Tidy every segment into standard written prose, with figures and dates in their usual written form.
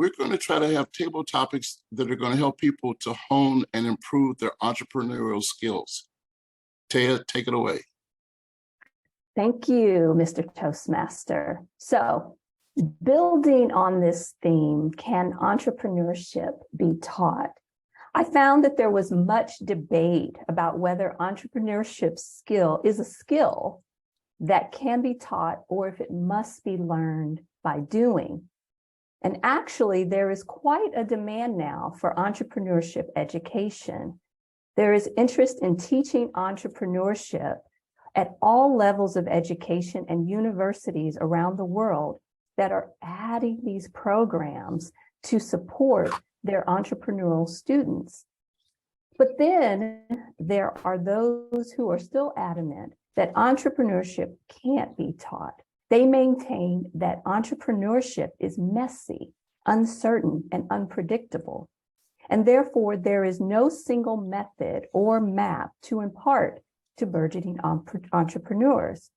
we're going to try to have table topics that are going to help people to hone and improve their entrepreneurial skills. Taya, take it away. Thank you, Mr. Toastmaster. So, building on this theme, can entrepreneurship be taught? I found that there was much debate about whether entrepreneurship skill is a skill that can be taught or if it must be learned by doing. And actually, there is quite a demand now for entrepreneurship education. There is interest in teaching entrepreneurship at all levels of education, and universities around the world that are adding these programs to support their entrepreneurial students. But then there are those who are still adamant that entrepreneurship can't be taught. They maintain that entrepreneurship is messy, uncertain, and unpredictable. And therefore, there is no single method or map to impart to burgeoning entrepreneurs.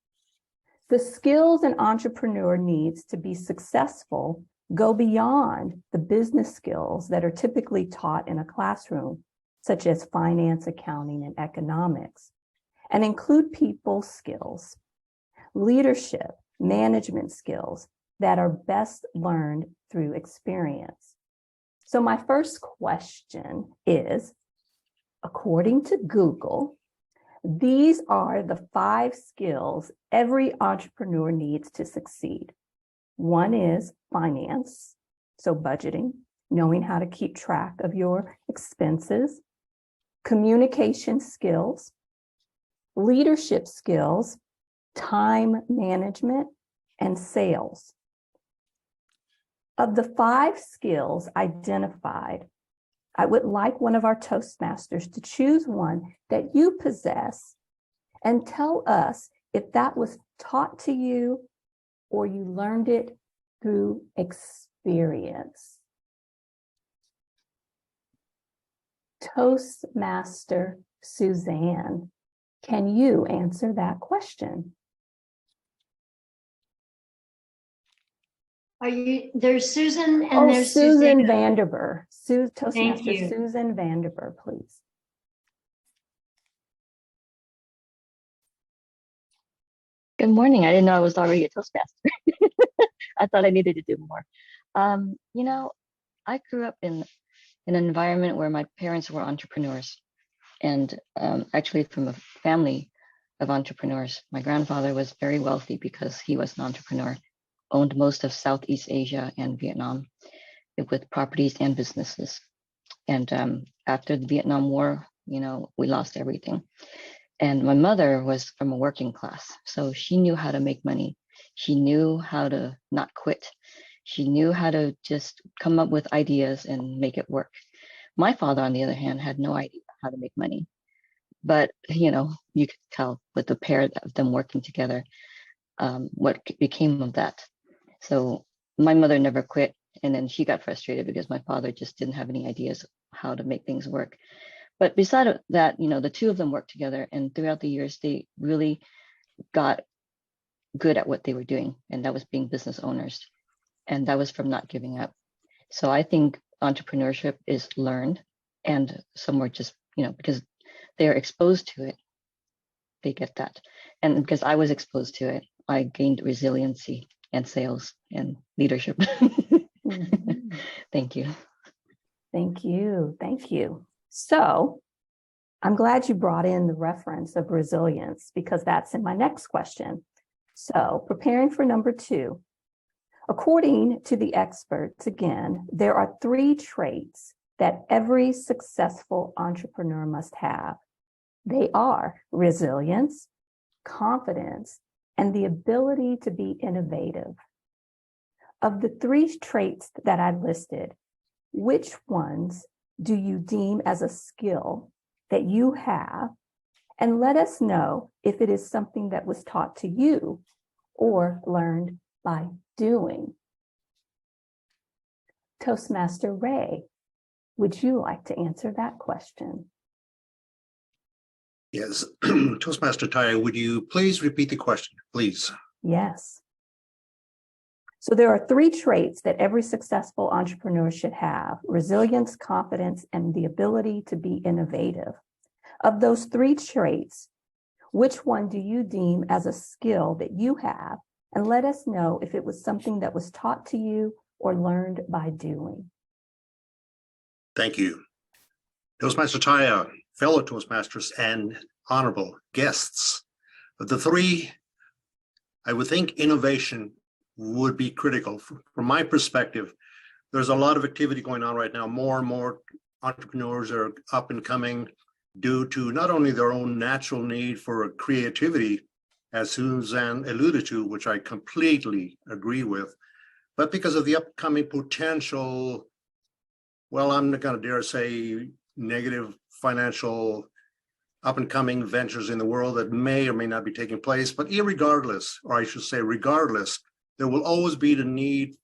The skills an entrepreneur needs to be successful go beyond the business skills that are typically taught in a classroom, such as finance, accounting, and economics, and include people skills, leadership, management skills that are best learned through experience. So my first question is, according to Google, these are the 5 skills every entrepreneur needs to succeed. One is finance, so budgeting, knowing how to keep track of your expenses, communication skills, leadership skills, time management, and sales. Of the 5 skills identified, I would like one of our Toastmasters to choose one that you possess and tell us if that was taught to you or you learned it through experience. Toastmaster Suzanne, can you answer that question? There's Susan and there's Susan Vanderburg. Toastmaster Thank you. Susan Vanderburg, please. Good morning. I didn't know I was already a Toastmaster. I thought I needed to do more. You know, I grew up in an environment where my parents were entrepreneurs, and actually from a family of entrepreneurs. My grandfather was very wealthy because he was an entrepreneur, owned most of Southeast Asia and Vietnam with properties and businesses. And after the Vietnam War, you know, we lost everything. And my mother was from a working class, so she knew how to make money. She knew how to not quit. She knew how to just come up with ideas and make it work. My father, on the other hand, had no idea how to make money. But, you know, you could tell with the pair of them working together, what became of that. So my mother never quit. And then she got frustrated because my father just didn't have any ideas how to make things work. But beside that, you know, the two of them worked together, and throughout the years, they really got good at what they were doing. And that was being business owners. And that was from not giving up. So I think entrepreneurship is learned, and some were just, you know, because they're exposed to it, they get that. And because I was exposed to it, I gained resiliency and sales and leadership. Mm-hmm. Thank you. Thank you. Thank you. So I'm glad you brought in the reference of resilience, because that's in my next question. So preparing for number 2, according to the experts, again, there are 3 traits that every successful entrepreneur must have. They are resilience, confidence, and the ability to be innovative. Of the 3 traits that I've listed, which ones do you deem as a skill that you have? And let us know if it is something that was taught to you or learned by doing. Toastmaster Ray, would you like to answer that question? Yes. Toastmaster Taya, would you please repeat the question, please? Yes. So there are 3 traits that every successful entrepreneur should have: resilience, confidence, and the ability to be innovative. Of those 3 traits, which one do you deem as a skill that you have? And let us know if it was something that was taught to you or learned by doing. Thank you. Toastmaster Taya, fellow Toastmasters, and honorable guests. Of the 3, I would think innovation would be critical. From my perspective, there's a lot of activity going on right now. More and more entrepreneurs are up and coming due to not only their own natural need for creativity, as Suzanne alluded to, which I completely agree with, but because of the upcoming potential, well, I'm not going to dare say negative financial up and coming ventures in the world that may or may not be taking place. But irregardless, or I should say regardless, there will always be the need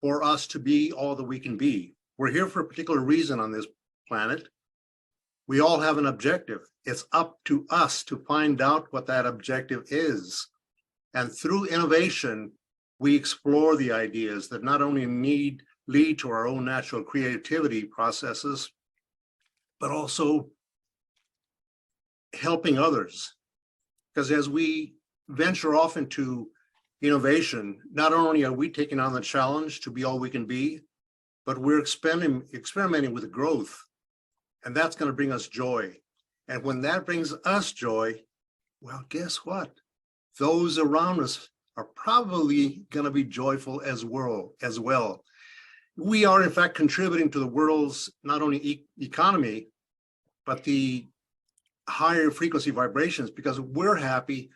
for us to be all that we can be. We're here for a particular reason on this planet. We all have an objective. It's up to us to find out what that objective is. And through innovation, we explore the ideas that not only lead to our own natural creativity processes, but also helping others. Because as we venture off into innovation, not only are we taking on the challenge to be all we can be, but we're experimenting with growth. And that's going to bring us joy. And when that brings us joy, well, guess what? Those around us are probably going to be joyful as well. We are, in fact, contributing to the world's not only economy, but the higher frequency vibrations. Because we're happy,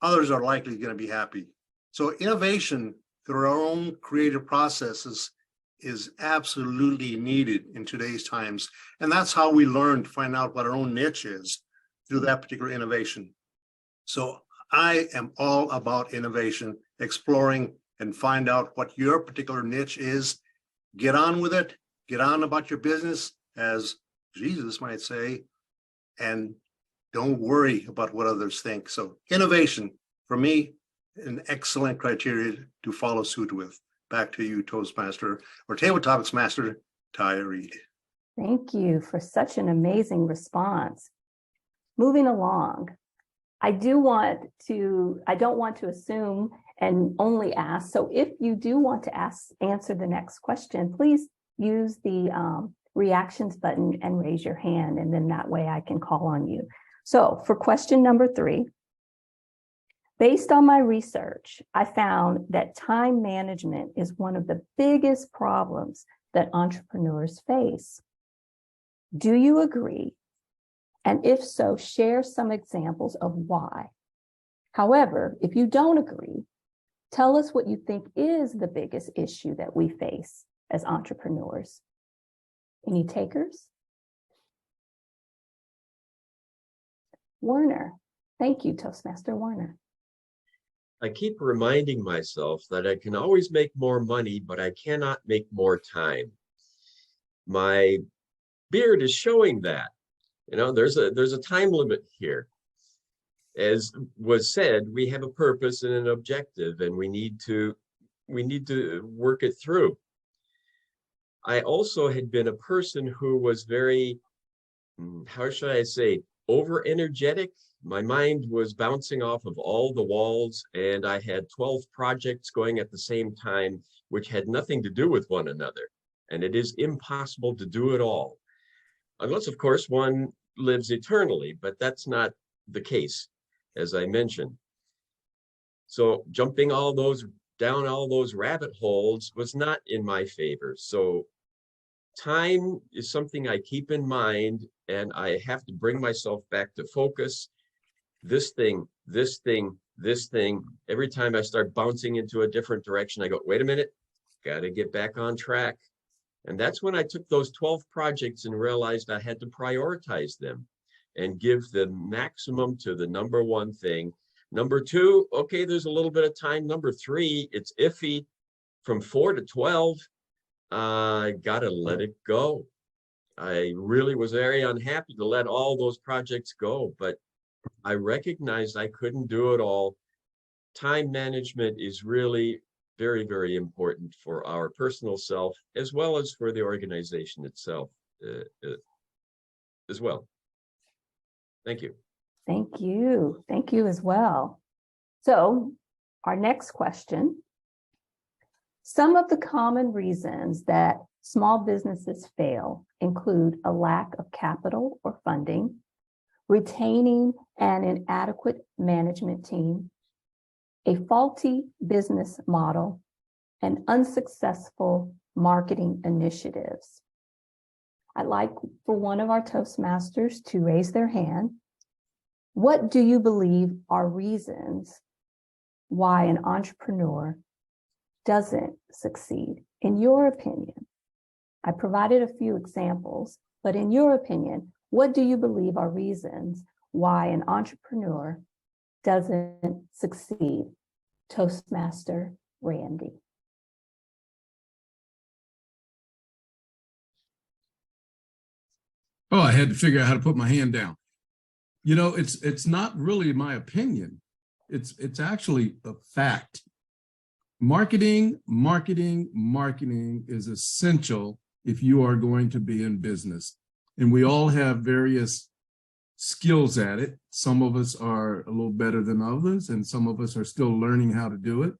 others are likely going to be happy. So innovation through our own creative processes is absolutely needed in today's times. And that's how we learn to find out what our own niche is, through that particular innovation. So I am all about innovation, exploring and find out what your particular niche is. Get on with it, get on about your business, as Jesus might say, and don't worry about what others think. So innovation, for me, an excellent criteria to follow suit with. Back to you, Toastmaster or Table Topics Master Taya Reed. Thank you for such an amazing response. Moving along, I don't want to assume and only ask. So if you do want to answer the next question, please use the reactions button and raise your hand, and then that way I can call on you. So for question number 3, based on my research, I found that time management is one of the biggest problems that entrepreneurs face. Do you agree? And if so, share some examples of why. However, if you don't agree, tell us what you think is the biggest issue that we face as entrepreneurs. Any takers? Werner. Thank you, Toastmaster Werner. I keep reminding myself that I can always make more money, but I cannot make more time. My beard is showing that. You know, there's a time limit here. As was said, we have a purpose and an objective, and we need to work it through. I also had been a person who was very, how should I say, over energetic. My mind was bouncing off of all the walls, and I had 12 projects going at the same time, which had nothing to do with one another. And it is impossible to do it all. Unless, of course, one lives eternally, but that's not the case, as I mentioned. So jumping down all those rabbit holes was not in my favor. So time is something I keep in mind, and I have to bring myself back to focus. This thing. Every time I start bouncing into a different direction, I go, wait a minute, got to get back on track. And that's when I took those 12 projects and realized I had to prioritize them and give the maximum to the number one thing. Number 2, okay, there's a little bit of time. Number 3, it's iffy. From 4 to 12, I got to let it go. I really was very unhappy to let all those projects go, but I recognized I couldn't do it all. Time management is really very, very important for our personal self, as well as for the organization itself as well. Thank you. Thank you. Thank you as well. So our next question. Some of the common reasons that small businesses fail include a lack of capital or funding, retaining an inadequate management team, a faulty business model, and unsuccessful marketing initiatives. I'd like for one of our Toastmasters to raise their hand. What do you believe are reasons why an entrepreneur doesn't succeed? In your opinion, I provided a few examples, but in your opinion, what do you believe are reasons why an entrepreneur doesn't succeed? Toastmaster Randy. Oh, I had to figure out how to put my hand down. You know, it's not really my opinion. It's actually a fact. Marketing is essential if you are going to be in business. And we all have various skills at it. Some of us are a little better than others, and some of us are still learning how to do it.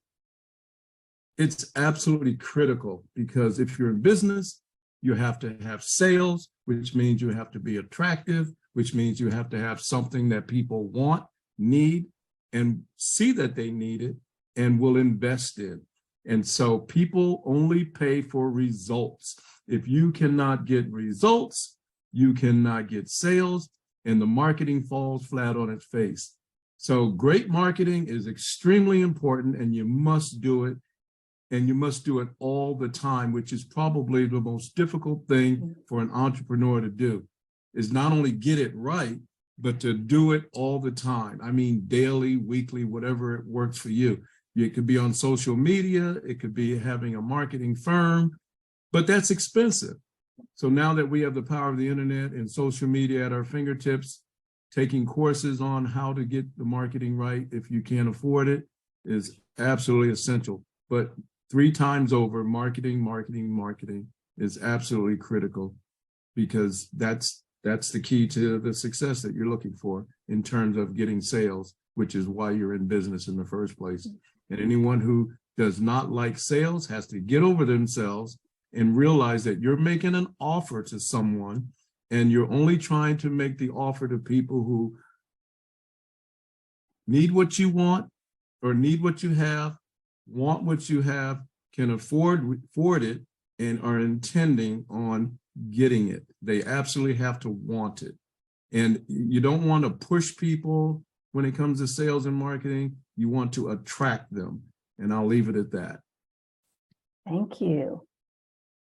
It's absolutely critical because if you're in business, you have to have sales, which means you have to be attractive, which means you have to have something that people want, need, and see that they need it and will invest in. And so people only pay for results. If you cannot get results, you cannot get sales, and the marketing falls flat on its face. So great marketing is extremely important, and you must do it. And you must do it all the time, which is probably the most difficult thing for an entrepreneur to do, is not only get it right, but to do it all the time. I mean, daily, weekly, whatever it works for you. It could be on social media, it could be having a marketing firm, but that's expensive. So now that we have the power of the internet and social media at our fingertips, taking courses on how to get the marketing right, if you can't afford it, is absolutely essential. But 3 times over, marketing is absolutely critical, because that's the key to the success that you're looking for in terms of getting sales, which is why you're in business in the first place. And anyone who does not like sales has to get over themselves and realize that you're making an offer to someone, and you're only trying to make the offer to people who need what you want, or need what you have, want what you have, can afford it, and are intending on getting it. They absolutely have to want it. And you don't want to push people when it comes to sales and marketing. You want to attract them. And I'll leave it at that. Thank you.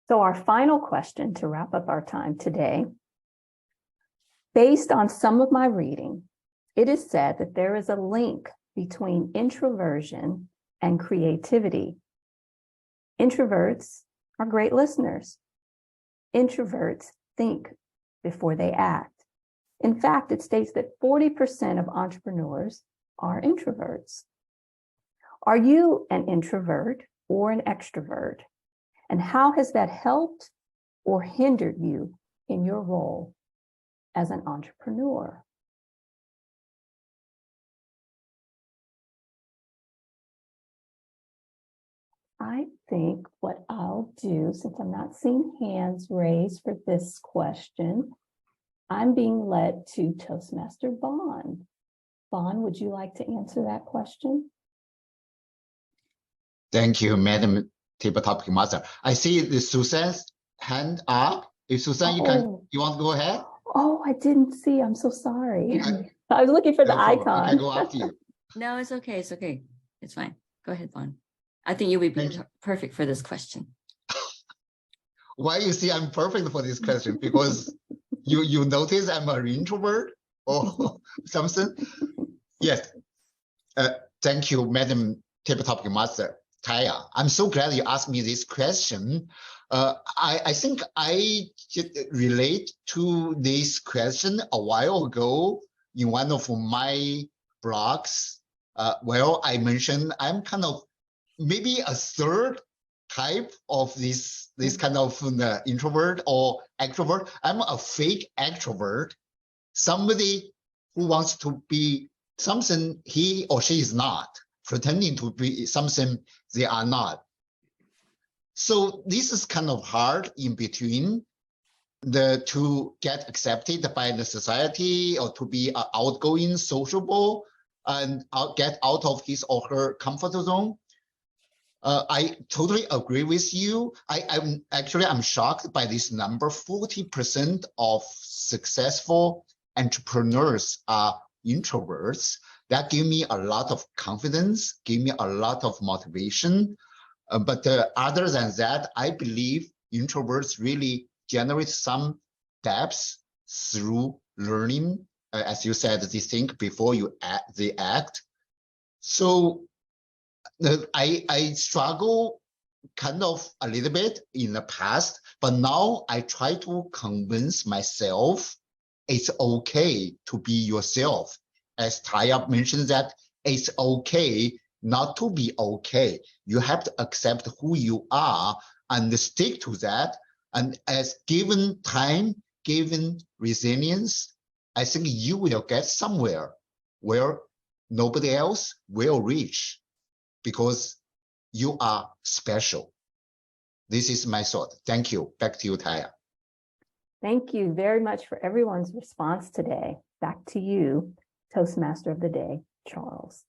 So our final question to wrap up our time today. Based on some of my reading, it is said that there is a link between introversion and creativity. Introverts are great listeners. Introverts think before they act. In fact, it states that 40% of entrepreneurs are introverts. Are you an introvert or an extrovert? And how has that helped or hindered you in your role as an entrepreneur? I think what I'll do, since I'm not seeing hands raised for this question, I'm being led to Toastmaster Vaughn. Vaughn, would you like to answer that question? Thank you, Madam Table Topic Master. I see the Susan's hand up. If Susan, you want to go ahead? Oh, I didn't see. I'm so sorry. I was looking for the icon. I can go after you. No, it's okay. It's okay. It's fine. Go ahead, Vaughn. I think you would be perfect for this question. Why you see I'm perfect for this question? Because you notice I'm an introvert or something? Yes. Thank you, Madam Table Topic Master Taya. I'm so glad you asked me this question. I think I relate to this question a while ago in one of my blogs. Well, I mentioned I'm kind of maybe a third type of this kind of introvert or extrovert. I'm a fake extrovert, somebody who wants to be something he or she is not, pretending to be something they are not. So this is kind of hard in between to get accepted by the society or to be outgoing, sociable, and get out of his or her comfort zone. I totally agree with you. I'm shocked by this number. 40% of successful entrepreneurs are introverts. That give me a lot of confidence, give me a lot of motivation. But other than that, I believe introverts really generate some depth through learning. As you said, they think before they act. So I struggle kind of a little bit in the past, but now I try to convince myself it's okay to be yourself. As Taya mentioned that it's okay not to be okay. You have to accept who you are and stick to that. And as given time, given resilience, I think you will get somewhere where nobody else will reach, because you are special. This is my thought. Thank you. Back to you, Taya. Thank you very much for everyone's response today. Back to you, Toastmaster of the Day, Charles.